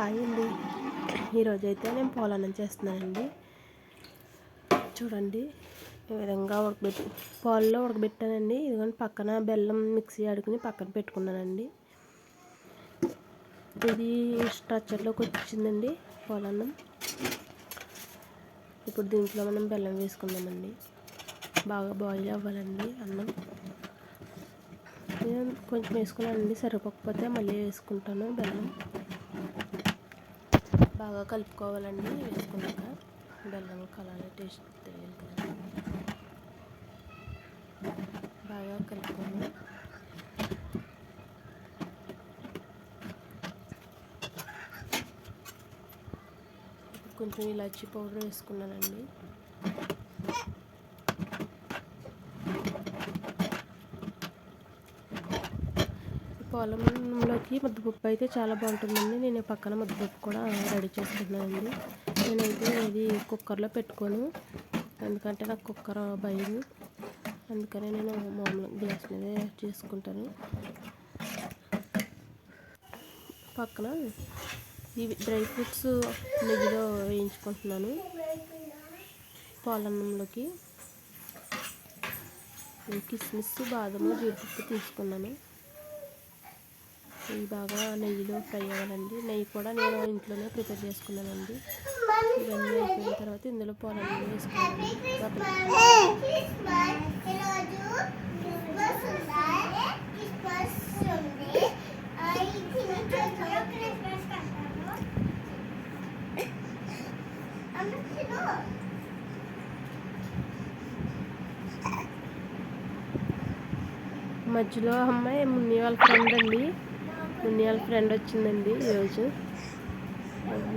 Hi అండి. ఈరోజైతే నేను పోలన్నం చేస్తున్నానండి. చూడండి ఈ విధంగా పాలలో ఉడకబెట్టానండి. ఇదిగోండి పక్కన బెల్లం మిక్సీ ఆడుకుని పక్కన పెట్టుకున్నానండి. ఇది స్ట్రక్చర్లోకి వచ్చిందండి పోలన్నం. ఇప్పుడు దీంట్లో మనం బెల్లం వేసుకుందామండి. బాగా బాయిల్ అవ్వాలండి అన్నం. నేను కొంచెం వేసుకున్నానండి, సరిపోకపోతే మళ్ళీ వేసుకుంటాను బెల్లం. బాగా కలుపుకోవాలండి. వేసుకున్నాక బెల్లం కలానే టేస్ట్ తెలియాలి కదా. బాగా కలుపుకొని కొంచెం ఇలాచీ పౌడర్ వేసుకున్నానండి. పొలంలోకి ముద్దపప్పు అయితే చాలా బాగుంటుందండి. నేను పక్కన ముద్దపప్పు కూడా రెడీ చేసుకుంటున్నానండి. నేనైతే ఇది కుక్కర్లో పెట్టుకోను, ఎందుకంటే నాకు కుక్కర్ భయం. అందుకని నేను మామూలు గ్యాస్ మీదే చేసుకుంటాను. పక్కన ఇవి డ్రై ఫ్రూట్స్ నెయ్యిలో వేయించుకుంటున్నాను. పోలన్నంలోకి కిస్మిస్, బాదము, జీడిపప్పు తీసుకున్నాను. ఇవి బాగా నెయ్యిలో ఫ్రై అవ్వాలండి. నెయ్యి కూడా నేను ఇంట్లోనే ప్రిపేర్ చేసుకున్నానండి. ఇవన్నీ అయిపోయిన తర్వాత ఇందులో పోలన్నం వేసుకున్నాను. మధ్యలో అమ్మాయి మున్ని వాళ్ళ ఫ్రెండ్ అండి. మున్ని వాళ్ళ ఫ్రెండ్ వచ్చిందండి ఈరోజు.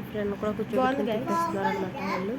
ఫ్రెండ్ కూడా కూర్చోబెట్టుకుని తిప్పేస్తున్నారు అన్నమాట వాళ్ళు.